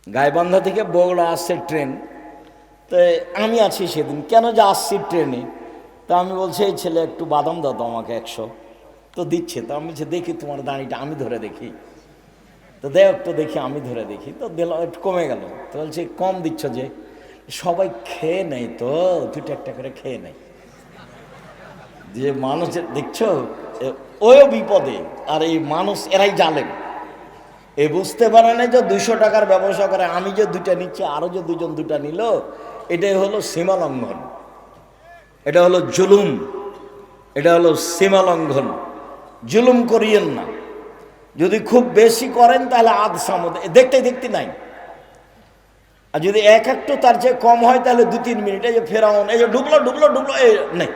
গাইবান্ধা থেকে বগুড়া আসছে ট্রেন। তো আমি আছি সেদিন, কেন যে আসছি ট্রেনে, তা আমি বলছি এই ছেলে একটু বাদাম দাও তো আমাকে 100। তো দিচ্ছে, তো আমি বলছি দেখি তোমার দাঁড়িটা আমি ধরে দেখি, তো দেখ একটু দেখি, আমি ধরে দেখি, তো দিলাম, একটু কমে গেল। তো বলছি কম দিচ্ছ যে, সবাই খেয়ে নেই তো, দুটো একটা করে খেয়ে নেই। যে মানুষের দেখছো ওইও বিপদে, আর এই মানুষ এরাই জালেম। এ বুঝতে পারে না যে 200 টাকার ব্যবসা করে, আমি যে দুইটা নিচ্ছি, আরো যে দুজন দুটা নিল, এটাই হলো সীমা লঙ্ঘন, এটা হলো জুলুম, এটা হলো সীমা লঙ্ঘন। জুলুম করিয়েন না। যদি খুব বেশি করেন তাহলে আধ সামুদ দেখতে দেখতে নাই, আর যদি এক একটু তার চেয়ে কম হয় তাহলে 2-3 মিনিট, এই যে ফেরাউন, এই যে ডুবলো ডুবলো ডুবলো, এই নেই।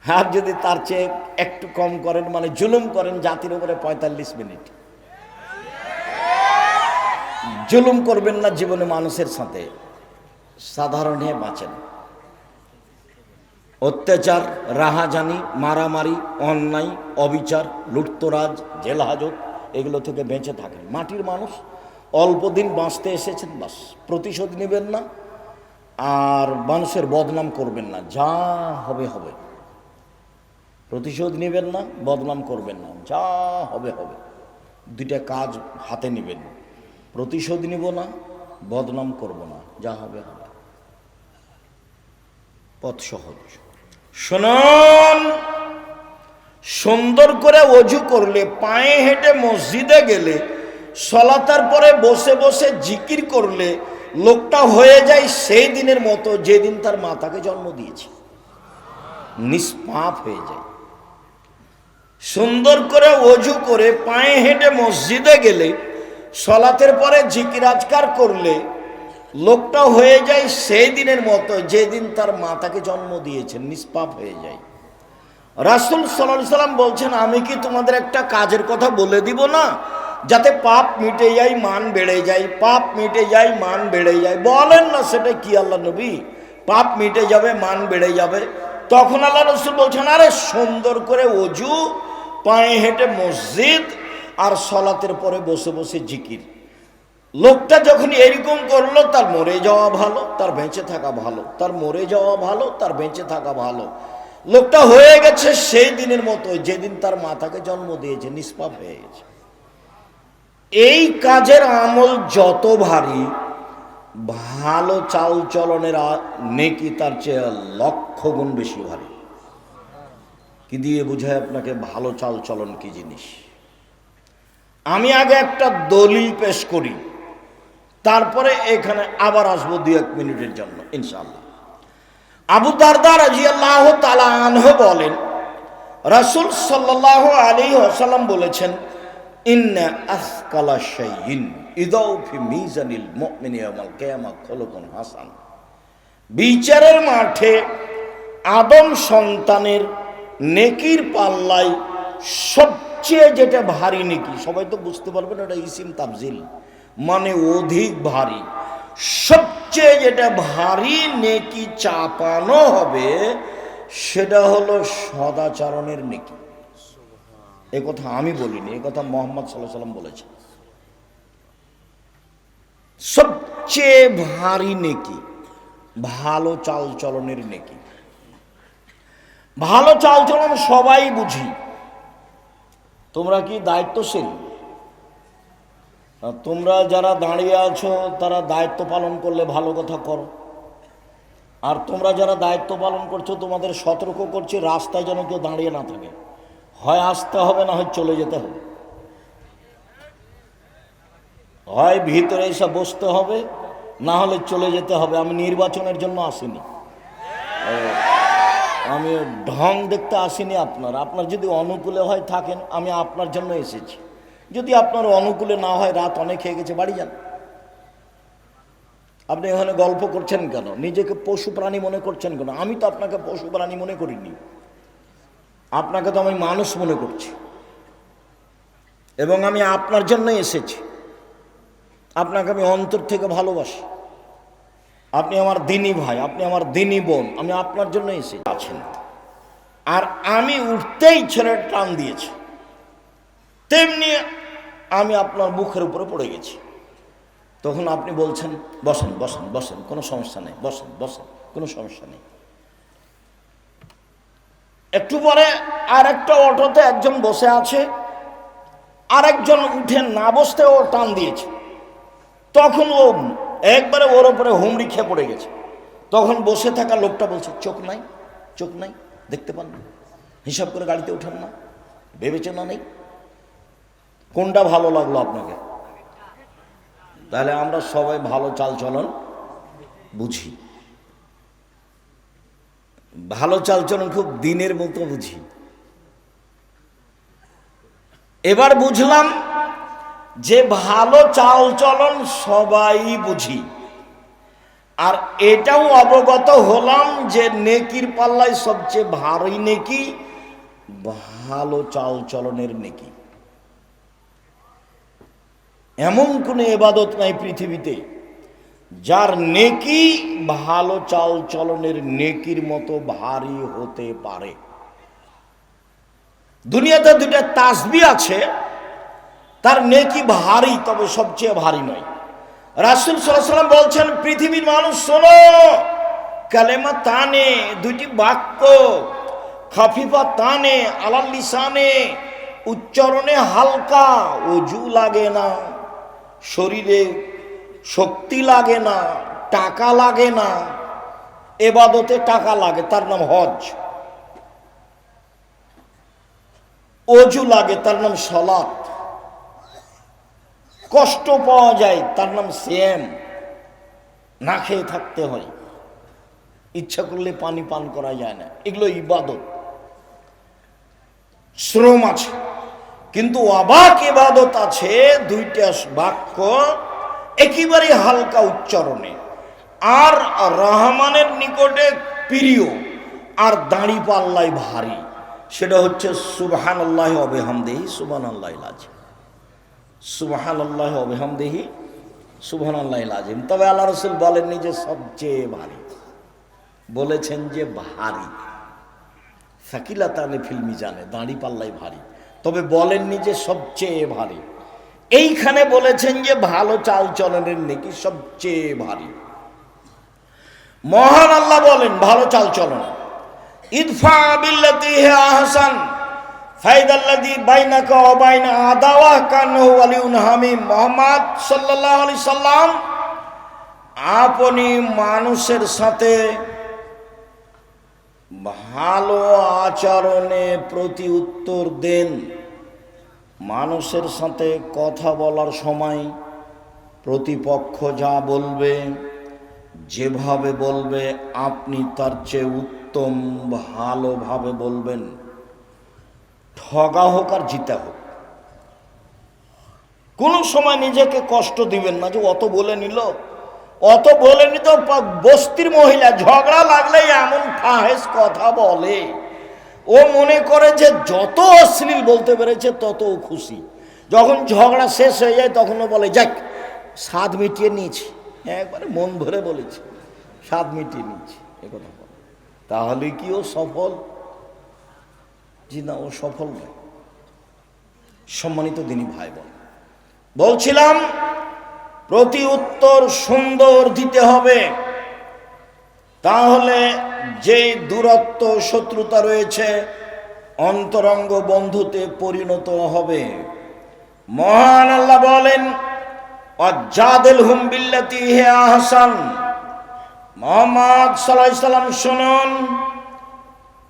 আর যদি তার চেয়ে একটু কম করেন, মানে জুলুম করেন জাতির উপরে, 45 মিনিট। জুলুম করবেন না জীবনে মানুষের সাথে, সাধারণ হয়ে বাঁচেন। অত্যাচার, রাহাজানি, মারামারি, অন্যায়, অবিচার, লুটতরাজ, জেল হাজত, এগুলো থেকে বেঁচে থাকেন। মাটির মানুষ, অল্প দিন বাঁচতে এসেছেন, বাস প্রতিশোধ নেবেন না, আর মানুষের বদনাম করবেন না, যা হবে হবে। প্রতিশোধ নেবেন না, বদনাম করবেন না, যা হবে হবে। দুইটা কাজ হাতে নেবেন, প্রতিশোধ নিব না, বদনাম করব না, যা হবে হবে। পথ সহজ। শুনুন, সুন্দর করে অজু করলে, পায়ে হেঁটে মসজিদে গেলে, সলাতার পরে বসে বসে জিকির করলে, লোকটা হয়ে যায় সেই দিনের মতো যেদিন তার মাতাকে জন্ম দিয়েছে, নিষ্পাপ হয়ে যায়। সুন্দর করে অজু করে পায়ে হেঁটে মসজিদে গেলে, সলাতের পরে জিকির আজকার করলে, লোকটা হয়ে যায় সেই দিনের মতো যেদিন তার মাতাকে জন্ম দিয়েছেন, নিষ্পাপ হয়ে যায়। রাসূল সাল্লাল্লাহু আলাইহি সাল্লাম বলছেন, আমি কি তোমাদের একটা কাজের কথা বলে দিব না, যাতে পাপ মিটে যায়, মান বেড়ে যায়, পাপ মিটে যায়, মান বেড়ে যায়। বলেন না সেটা কি আল্লাহ নবী? পাপ মিটে যাবে, মান বেড়ে যাবে। তখন আল্লাহ রাসূল বলছেন, আরে সুন্দর করে অজু, পায়ে হেঁটে মসজিদ, আর সলাতের পরে বসে বসে জিকির। লোকটা যখন এরকম করলো, তার মরে যাওয়া ভালো, তার বেঁচে থাকা ভালো, তার মরে যাওয়া ভালো, তার বেঁচে থাকা ভালো। লোকটা হয়ে গেছে সেই দিনের মতো যেদিন তার মাতাকে জন্ম দিয়েছে, নিষ্পাপ হয়ে গেছে। এই কাজের আমল যত ভারী, ভালো চাল চলনের নেকি তার চেয়ে 1,00,000 গুণ বেশি ভারী। কি দিয়ে বুঝায় আপনাকে ভালো চাল চলন কি জিনিস? আমি আগে একটা দলিল পেশ করি, তারপরে এখানে আবার আসবো 2-1 মিনিটের জন্য ইনশাআল্লাহ। আবু দারদা রাদিয়াল্লাহু তাআলা আনহু বলেন, রাসূল সাল্লাল্লাহু আলাইহি ওয়াসাল্লাম বলেছেন, ইন্না আসকালা শাইইন ইদাউ ফি মিজানিল মুমিনি ইয়াউমাল কিয়ামাহ খুলুকুন হাসান। বিচারের মাঠে আদম সন্তানের নেকির পাল্লায় সবচেয়ে যেটা ভারী নেকি, সবাই তো বুঝতে পারবেন এটা ইসিম তাফজিল, মানে অধিক ভারী। সবচেয়ে যেটা ভারী নেকি চাপানো হবে, সেটা হলো সদাচরণের নেকি। এ কথা আমি বলিনি, এ কথা মুহাম্মদ সাল্লাল্লাহু আলাইহি ওয়াসাল্লাম বলেছেন। সবচেয়ে ভারী নেকি ভালো চাল চলনের নেকি। ভালো চাল চলন সবাই বুঝি। তোমরা কি দায়িত্বশীল? তোমরা যারা দাঁড়িয়ে আছো তারা দায়িত্ব পালন করলে ভালো কথা করো, আর তোমরা যারা দায়িত্ব পালন করছো তোমাদের সতর্ক করছি, রাস্তায় যেন কেউ দাঁড়িয়ে না থাকে, হয় আসতে হবে না হয় চলে যেতে হবে, হয় ভিতরে এসে বসতে হবে, না হলে চলে যেতে হবে। আমি নির্বাচনের জন্য আসিনি, আমি ঢং দেখতে আসিনি। আপনার যদি অনুকূলে হয় থাকেন, আমি আপনার জন্য এসেছি। যদি আপনার অনুকূলে না হয়, রাত অনেক হয়ে গেছে, বাড়ি যান। আপনি এখানে গল্প করছেন কেন? নিজেকে পশু প্রাণী মনে করছেন কেন? আমি তো আপনাকে পশু প্রাণী মনে করিনি, আপনাকে তো আমি মানুষ মনে করছি, এবং আমি আপনার জন্য এসেছি। আপনাকে আমি অন্তর থেকে ভালোবাসি। আপনি আমার দিনী ভাই, আপনি আমার দিনী বোন, আমি আপনার জন্য এসেছি। আছেন, আর আমি উঠতেই ছেলে টান দিয়েছি, তেমনি আমি আপনার মুখের উপরে পড়ে গেছি। তখন আপনি বলছেন বসেন বসেন বসেন, কোনো সমস্যা নেই, বসেন বসেন, কোনো সমস্যা নেই। একটু পরে আর একটা অটোতে একজন বসে আছে, আর একজন উঠে না বসতে ও টান দিয়েছে, তখন ও একবারে ওর ওপরে হুমড়ি খেয়ে পড়ে গেছে। তখন বসে থাকা লোকটা বলছে, চোখ নাই, চোখ নাই, দেখতে পান না, হিসাব করে গাড়িতে উঠেন না, বিবেচনা নেই। কোনটা ভালো লাগলো আপনাকে? তাহলে আমরা সবাই ভালো চালচলন বুঝি, ভালো চালচলন খুব দিনের মতো বুঝি। এবার বুঝলাম যে ভালো চালচলন সবাই বুঝি, আর এটাও অবগত হলাম যে নেকির পাল্লায় সবচেয়ে ভারী নেকি ভালো চালচলনের নেকি। এমন কোনো ইবাদত নাই পৃথিবীতে যার নেকি ভালো চালচলনের নেকির মতো ভারী হতে পারে। দুনিয়াতে দুইটা তাসবিহ আছে, তার নেকি ভারী, তবে সবচেয়ে ভারী নয়। রাসূল সাল্লাল্লাহু আলাইহি ওয়াসাল্লাম বলছেন, পৃথিবীর মানুষ শোনো, কালেমা তানে, দুইটি বাক্য, খাফিফা তানে আলাল লিসানে, উচ্চারণে হালকা, ওযু লাগে না, শরীরে শক্তি লাগে না, টাকা লাগে না। ইবাদতে টাকা লাগে, তার নাম হজ। ওযু লাগে, তার নাম সালাত। কষ্ট পাওয়া যায়, তার নাম সিয়াম, না খেয়ে থাকতে হয়, ইচ্ছা করলে পানি পান করা যায় না, এগুলো ইবাদত, শ্রম আছে। কিন্তু অবাক ইবাদত আছে, দুইটা বাক্য একেবারে হালকা উচ্চারণে, আর রহমানের নিকটে প্রিয়, আর দাড়ি পাল্লায় ভারী। সেটা হচ্ছে সুবহানাল্লাহি ওয়া বিহামদিহি সুবহানাল্লাহিল আযীম, সুবহানাল্লাহি ওয়া বিহামদিহি সুবহানাল্লাহিল আযীম। তবে আল্লাহ রাসূল বলেননি যে সবচেয়ে ভারী, বলেছেন যে ভারী, সাকিলাতানি ফিল মিজানে, দাড়ি পাল্লায় ভারী, তবে বলেননি যে সবচেয়ে ভারী। এইখানে বলেছেন যে ভালো চাল চলনের নেকি সবচেয়ে ভারী। মহান আল্লাহ বলেন ভালো চাল চলন, ইদফা বিল্লাতি হি আহসান ফাইদাল্লাযী বাইনাকা ওয়া বাইনা আদাওয়া কান্নাহু ওয়ালিউন হামিম। মুহাম্মদ সাল্লাল্লাহু আলাইহি সাল্লাম আপনি মানুষের সাথে ভালো আচরণে প্রতি উত্তর দেন। মানুষের সাথে কথা বলার সময় প্রতিপক্ষ যা বলবে, যেভাবে বলবে, আপনি তার চেয়ে উত্তম ভালোভাবে বলবেন। ঠগা হোক আর জিতা হোক, কোনো সময় নিজেকে কষ্ট দিবেন না যে অত বলে নিল, অত বলে নিত। বস্তির মহিলা ঝগড়া লাগলেই এমন ফাহেস কথা বলে, ও মনে করে যে যত অশ্লীল বলতে পেরেছে তত খুশি। যখন ঝগড়া শেষ হয়ে যায় তখন ও বলে, যাক স্বাদ মিটিয়ে নিয়েছি, একবারে মন ভরে বলেছি, স্বাদ মিটিয়ে নিয়েছি, একথা বলে। তাহলে কি ও সফল? জি না, ও সফল নয়। সম্মানিত দিনী ভাই বোন, বলছিলাম প্রতি উত্তর সুন্দর দিতে হবে, তাহলে যে দূরত্ব শত্রুতা রয়েছে অন্তরঙ্গ বন্ধুতে পরিণত হবে। মহান আল্লাহ বলেন, ওয়াজাদিলহুম বিল্লাতি হি আহসান। মুহাম্মদ সাল্লাল্লাহু আলাইহি সাল্লাম শুনুন,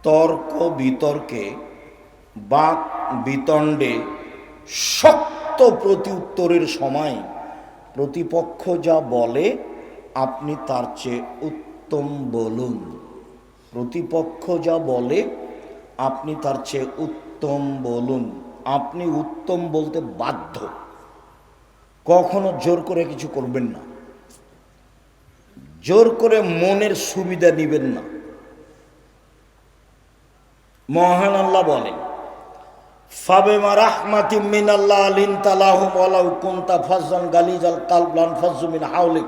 তর্ক বিতর্কে, বাক বিতণ্ডে, শক্ত প্রতি উত্তরের সময় প্রতিপক্ষ যা বলে আপনি তার চেয়ে উত্তম বলুন। প্রতিপক্ষ যা বলে আপনি তার চেয়ে উত্তম বলুন। আপনি উত্তম বলতে বাধ্য, কখনো জোর করে কিছু করবেন না, জোর করে মনের সুবিধা নিবেন না। মহান আল্লাহ বলেন, ফাবিমা রাহমাতিম মিনাল্লাহ লিনতা লাহুম ওয়ালাউ কুনতা ফাজ্জান গালিজাল কলব লানফাজ্জু মিন হাওলিক।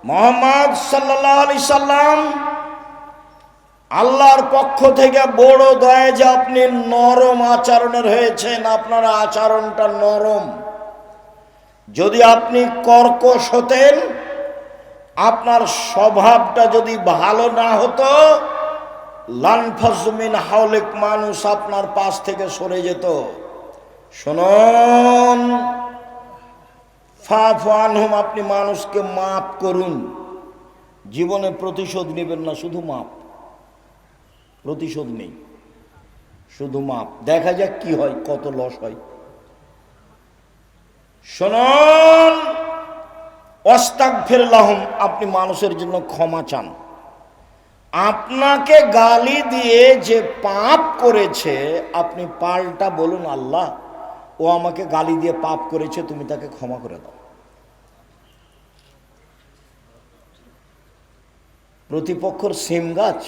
মুহাম্মদ সাল্লাল্লাহু আলাইহি সাল্লাম, আল্লাহর পক্ষ থেকে বড় দয়া যে আপনি নরম আচরণের হয়েছেন, আপনার আচরণটা নরম। যদি আপনি কর্কশ হতেন, আপনার স্বভাবটা যদি ভালো না হতো, লানফাজমিন হাওলেক, মানুষ আপনার পাশ থেকে সরে যেত। শুনুন, ফাফু আনহুম, আপনি মানুষকে মাফ করুন। জীবনে প্রতিশোধ নেবেন না, শুধু মাপ। প্রতিশোধ নেই, শুধু মাপ। দেখা যাক কি হয়, কত লস হয়। শুনুন, ওয়াস্তাগফির লাহুম, আপনি মানুষের জন্য ক্ষমা চান। আপনাকে গালি দিয়ে যে পাপ করেছে, আপনি পাল্টা বলুন, আল্লাহ, ও আমাকে গালি দিয়ে পাপ করেছে, তুমি তাকে ক্ষমা করে দাও। প্রতিপক্ষর সিম গাছ,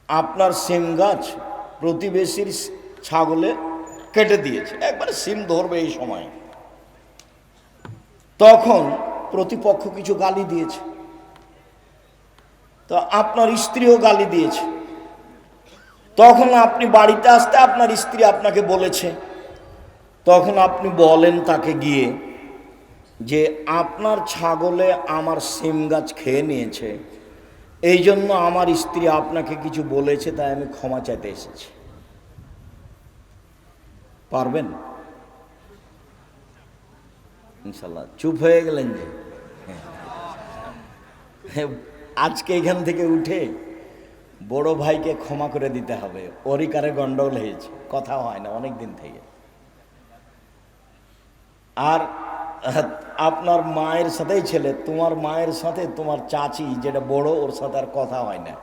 আপনার সিম গাছ প্রতিবেশীর ছাগলে কেটে দিয়েছে, একবারে সিম ধরবে এই সময়, তখন প্রতিপক্ষ কিছু গালি দিয়েছে, তো আপনার স্ত্রীও গালি দিয়েছে। তখন আপনি বাড়িতে আসতে আপনার স্ত্রী আপনাকে বলেছে, তখন আপনি বলেন তাকে গিয়ে যে আপনার ছাগলে আমার সিম গাছ খেয়ে নিয়েছে, এই জন্য আমার স্ত্রী আপনাকে কিছু বলেছে, তাই আমি ক্ষমা চাইতে এসেছি। পারবেন? ইনশাল্লাহ। চুপ হয়ে গেলেন যে? আজকে এখান থেকে উঠে বড় ভাইকে ক্ষমা করে দিতে হবে, ওরই কারে গন্ডগোল হয়েছে, কথা হয় না অনেক দিন থেকে। আর আপনার মায়ের সাথেই ছেলে, তোমার মায়ের সাথে তোমার চাচি যেটা বড়, ওর সাথে আর কথা হয় না।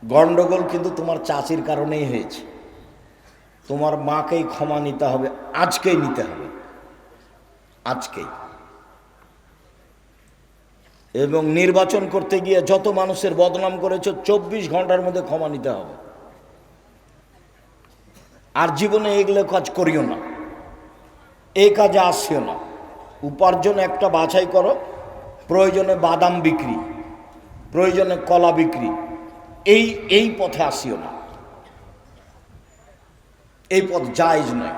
গন্ডগোল কিন্তু তোমার চাচির কারণেই হয়েছে। তোমার মাকেই ক্ষমা নিতে হবে, আজকেই নিতে হবে, আজকেই। এবং নির্বাচন করতে গিয়ে যত মানুষের বদনাম করেছো, 24 ঘন্টার মধ্যে ক্ষমা নিতে হবে। আর জীবনে এগুলো কাজ করিও না, এই কাজে আসিও না। উপার্জন একটা বাছাই করো, প্রয়োজনে বাদাম বিক্রি, প্রয়োজনে কলা বিক্রি, এই পথে আসিও না, এই পথ জায়েজ নয়।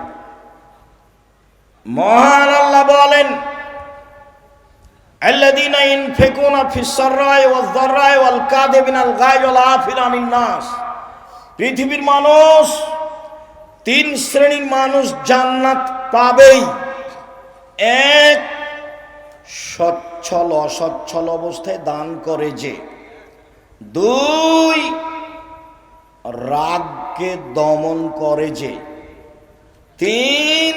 মহান আল্লাহ বলেন, আল্লাযীনা ইনফিকুনা ফিস সাররাই ওয়াজ যাররাই ওয়াল কাযিবিনাল গায়জ ওয়াল আফিনা আনিন নাস। পৃথিবীর মানুষ, 3 শ্রেণীর মানুষ জান্নাত পাবেই। এক, সচ্ছল অসচ্ছল অবস্থায় দান করে যে। 2, রাগকে দমন করে যে। 3,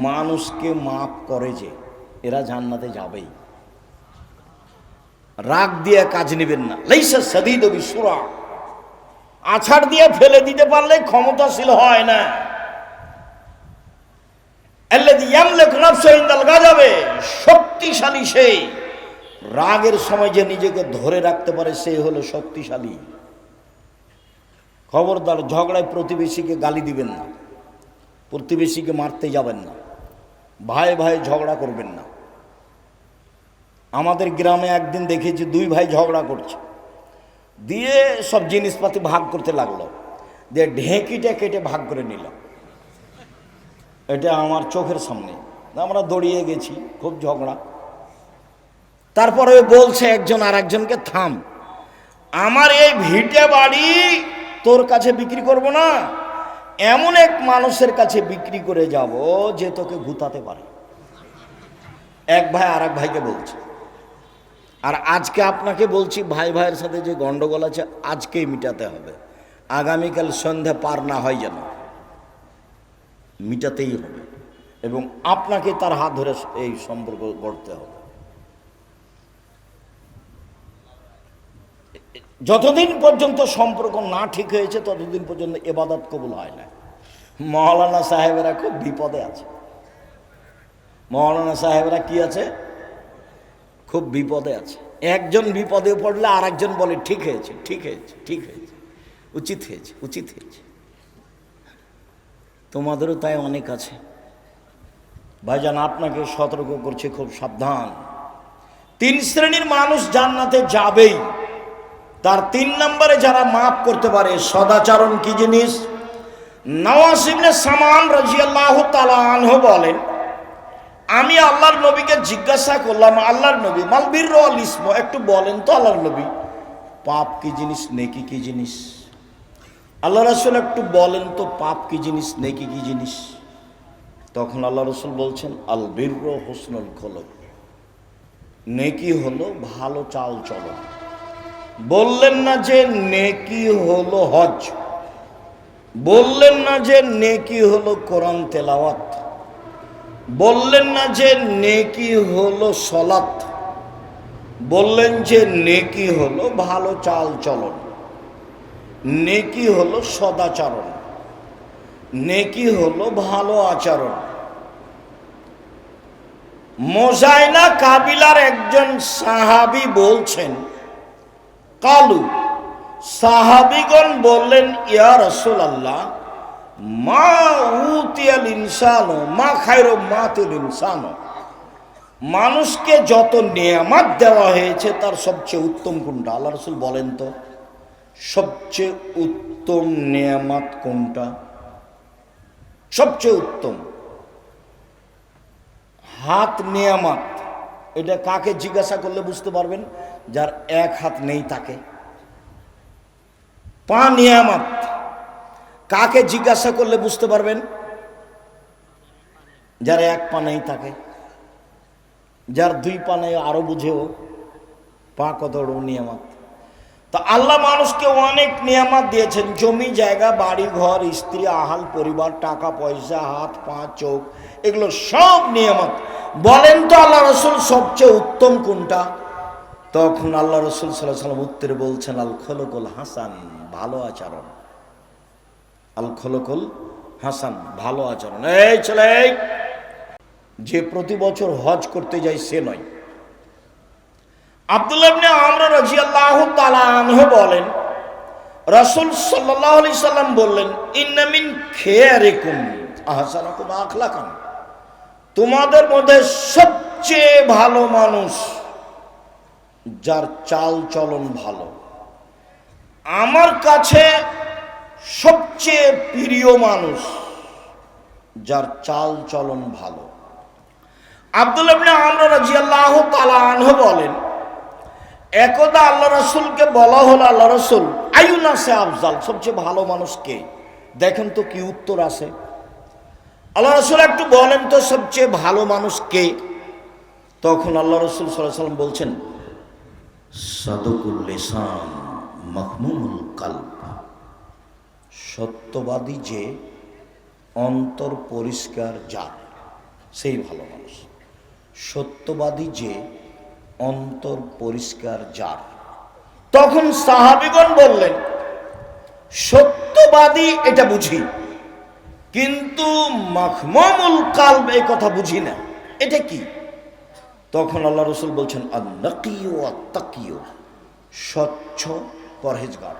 মানুষকে মাফ করে যে। এরা জান্নাতে যাবেই। রাগ দিয়ে কাজ নেবেন না। লাইসা সাদীদু বিসুরা, আছাড় দিয়ে ফেলে দিতে পারলে ক্ষমতাশীল হয় না। আল্লাযী ইয়ামলিকু নাফসাহু ইনদাল গাযাবে, শক্তিশালী সেই। রাগের সময় যে নিজেকে ধরে রাখতে পারে, সে হলো শক্তিশালী। খবরদার, ঝগড়ায় প্রতিবেশীকে গালি দিবেন না, প্রতিবেশীকে মারতে যাবেন না, ভাই ভাই ঝগড়া করবেন না। আমাদের গ্রামে একদিন দেখেছি 2 ভাই ঝগড়া করছে, দিয়ে সব জিনিসপাতি ভাগ করতে লাগলো, দিয়ে ঢেঁকিটা কেটে ভাগ করে নিল। এটা আমার চোখের সামনে, আমরা দৌড়িয়ে গেছি, খুব ঝগড়া। তারপরে বলছে একজন আর একজনকে, থাম, আমার এই ভিটে বাড়ি তোর কাছে বিক্রি করব না, এমন এক মানুষের কাছে বিক্রি করে যাব যে তোকে গুতাতে পারে। এক ভাই আর এক ভাইকে বলছে। আর আজকে আপনাকে বলছি, ভাই ভাইয়ের সাথে যে গন্ডগোল আছে আজকেই মিটাতে হবে, আগামীকাল সন্ধ্যা পার না হয় যেন, মিটাতেই হবে। এবং আপনাকে তার হাত ধরে এই সম্পর্ক গড়তে হবে। যতদিন পর্যন্ত সম্পর্ক না ঠিক হয়েছে, ততদিন পর্যন্ত ইবাদত কবুল হয় না। মৌলানা সাহেবেরা খুব বিপদে আছে। মৌলানা সাহেবরা কি আছে? খুব বিপদে আছে। একজন বিপদে পড়লে আর একজন বলে, ঠিক হয়েছে, ঠিক হয়েছে, ঠিক হয়েছে, উচিত হয়েছে, উচিত হয়েছে। তোমাদেরও তাই অনেক আছে। ভাইজান, আপনাকে সতর্ক করছে, খুব সাবধান। 3 শ্রেণীর মানুষ জান্নাতে যাবেই। তার 3 নম্বরে যারা মাফ করতে পারে। সদাচরণ কি জিনিস? নওয়াস ইবনে সামান রাদিয়াল্লাহু তাআলা আনহু বলেন, আমি আল্লাহর নবীকে জিজ্ঞাসা করলাম, আল্লাহর নবী মাল বিররু ওয়াল ইসম, একটু বলেন তো আল্লাহর নবী, পাপ কি জিনিস, নেকি কি জিনিস? আল্লাহ রাসূল একটু বলেন তো, পাপ কি জিনিস, নেকি কি জিনিস? তখন আল্লাহ রাসূল বলছেন, আল বিররু হুসনুল খুলুক, নেকি হলো ভালো চাল চলন। বললেন না যে নেকি হলো হজ, বললেন না যে নেকি হলো কোরআন তেলাওয়াত, বললেন না যে নেকি হলো সলাত, বললেন যে নেকি হলো ভালো চাল চলন, নেকি হলো সদাচরণ, নেকি হলো ভালো আচরণ। মোজাইনা কাবিলার একজন সাহাবী বলছেন, কালু, সাহাবীগণ বললেন, ইয়া রাসূলুল্লাহ, মা উতিয়াল ইনসানু মা খায়রু মাতিল ইনসানু, মানুষকে যত নেয়ামত দেওয়া হয়েছে তার সবচেয়ে উত্তম কোনটা? আল্লাহ রাসূল বলেন তো, সবচেয়ে উত্তম নেয়ামত কোনটা? সবচেয়ে উত্তম হাত নেয়ামত। এটা কাকে জিজ্ঞাসা করলে বুঝতে পারবেন? যার এক হাত নেই তাকে। পা নিয়ামত, কাকে জিজ্ঞাসা করলে বুঝতে পারবেন? যার এক পা নেই তাকে। যার দুই পা নেই আরো বুঝেও, পা কত বড় নিয়ামত। তা আল্লাহ মানুষকে অনেক নিয়ামত দিয়েছেন, জমি জায়গা, বাড়ি ঘর, স্ত্রী, আহাল পরিবার, টাকা পয়সা, হাত পা চোখ, এগুলো সব নিয়ামত। বলেন তো আল্লাহ রাসূল সবচেয়ে উত্তম কোনটা? তখন আল্লাহ রাসূল সাল্লাল্লাহু আলাইহি ওয়াসাল্লাম উত্তরে বলছেন, আল খুলুকুল হাসান, ভালো আচরণ। আল খুলুকুল হাসান, ভালো আচরণ। এই ছেলে, যে প্রতি বছর হজ করতে যায় সে নয়। আব্দুল্লাহ ইবনে আমর রাদিয়াল্লাহু তাআলা আনহু বলেন, রাসূল সাল্লাল্লাহু আলাইহি সাল্লাম বললেন, ইন্না মিন খিয়ারিকুম আহসানুকুম আখলাকান, তোমাদের মধ্যে সবচেয়ে ভালো মানুষ যার চাল চলন ভালো। আমার কাছে সবচেয়ে প্রিয় মানুষ যার চাল চলন ভালো। আব্দুল্লাহ ইবনে আমর রাদিয়াল্লাহু তাআলা আনহু বলেন, একদা আল্লাহ রাসূলকে বলা হলো, আল্লাহ রাসূল, আইয়ুন্নাসে আফজাল, সবচেয়ে ভালো মানুষ কে? দেখেন তো কি উত্তর আছে। আল্লাহ রাসূল একটু বলেন তো সবচেয়ে ভালো মানুষ কে? তখন আল্লাহ রাসূল সাল্লাল্লাহু আলাইহি ওয়াসাল্লাম বলছেন, সাদুকুল লিসান মাহমুমুল কলব, সত্যবাদী যে, অন্তর পরিষ্কার যার, সেই ভালো মানুষ। সত্যবাদী যে, অন্তর পরিষ্কার যার। তখন সাহাবীগণ বললেন, সত্যবাদী এটা বুঝি, কিন্তু মাহমুমুল কলব এই কথা বুঝি না, এটা কি? তখন আল্লাহ রাসূল বলছেন, আন-নাকিয়ু ওয়াত-তাকিয়ু, স্বচ্ছ পরহেজগার,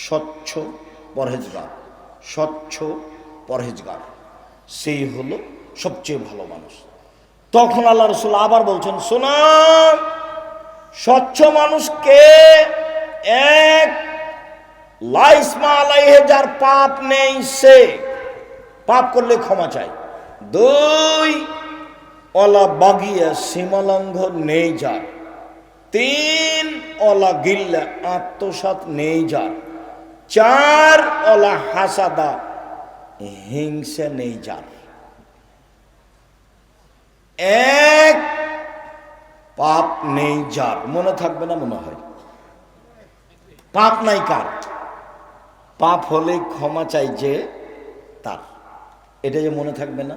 স্বচ্ছ পরহেজগার, স্বচ্ছ পরহেজগার, সেই হলো সবচেয়ে ভালো মানুষ। তখন আল্লাহ রাসূল আবার বলছেন, শোনো, স্বচ্ছ মানুষ কে? এক, লা ইসমা আলাইহি, যার পাপ নেই সে, পাপ করলে ক্ষমা চায়। দুই, ওয়ালা বাগিয়া, সীমালঙ্ঘন নেই যার। তিন, ওয়ালা গিল্লা, আত্মসাৎ নেই যার। চার, ওয়ালা হাসাদা, হিংসা নেই যার। এক, পাপ নেই যার। মনে থাকবে না মনে হয়? পাপ নাই কার? পাপ হলে ক্ষমা চাই যে তার, এটা যে মনে থাকবে না?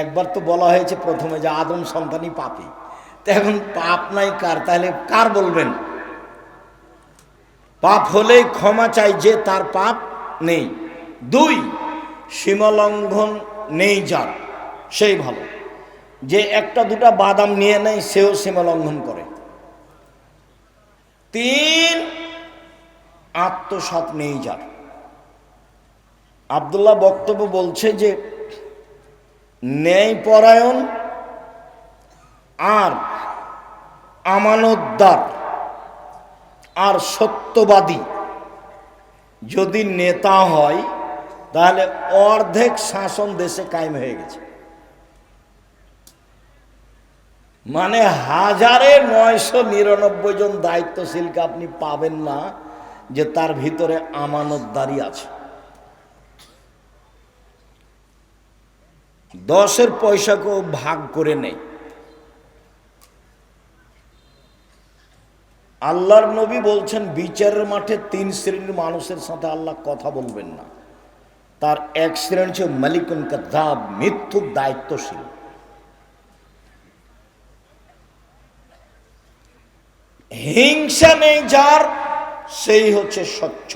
একবার তো বলা হয়েছে প্রথমে যে আদম সন্তানই পাপী, তো এখন পাপ নাই কার, তাহলে কার বলবেন? পাপ হলে ক্ষমা চাই যে তার পাপ নেই। দুই, সীমালঙ্ঘন নেই যার, সেই ভালো। যে একটা দুটা বাদাম নিয়ে নেয় সেও সীমালঙ্ঘন করে। তিন, আত্মসাৎ নেই যার। আব্দুল্লাহ বক্তব্য বলছে যে ন্যায়পরায়ণ আর আমানতদার আর সত্যবাদী যদি নেতা হয় তাহলে অর্ধেক শাসন দেশে কায়েম হয়ে গেছে। মানে 1999 জন দায়িত্বশীলকে আপনি পাবেন না যে তার ভিতরে আমানতদারি আছে। 10-এর পয়সাকেও ভাগ করে নেই। আল্লাহর নবী বলছেন বিচারের মাঠে 3 শ্রেণীর মানুষের সাথে আল্লাহ কথা বলবেন না। তার এক শ্রেণী হচ্ছে মালিকুন কাযাব, মিথ্যুক দায়িত্বশীল। হিংসা নেই যার, সেই হচ্ছে স্বচ্ছ।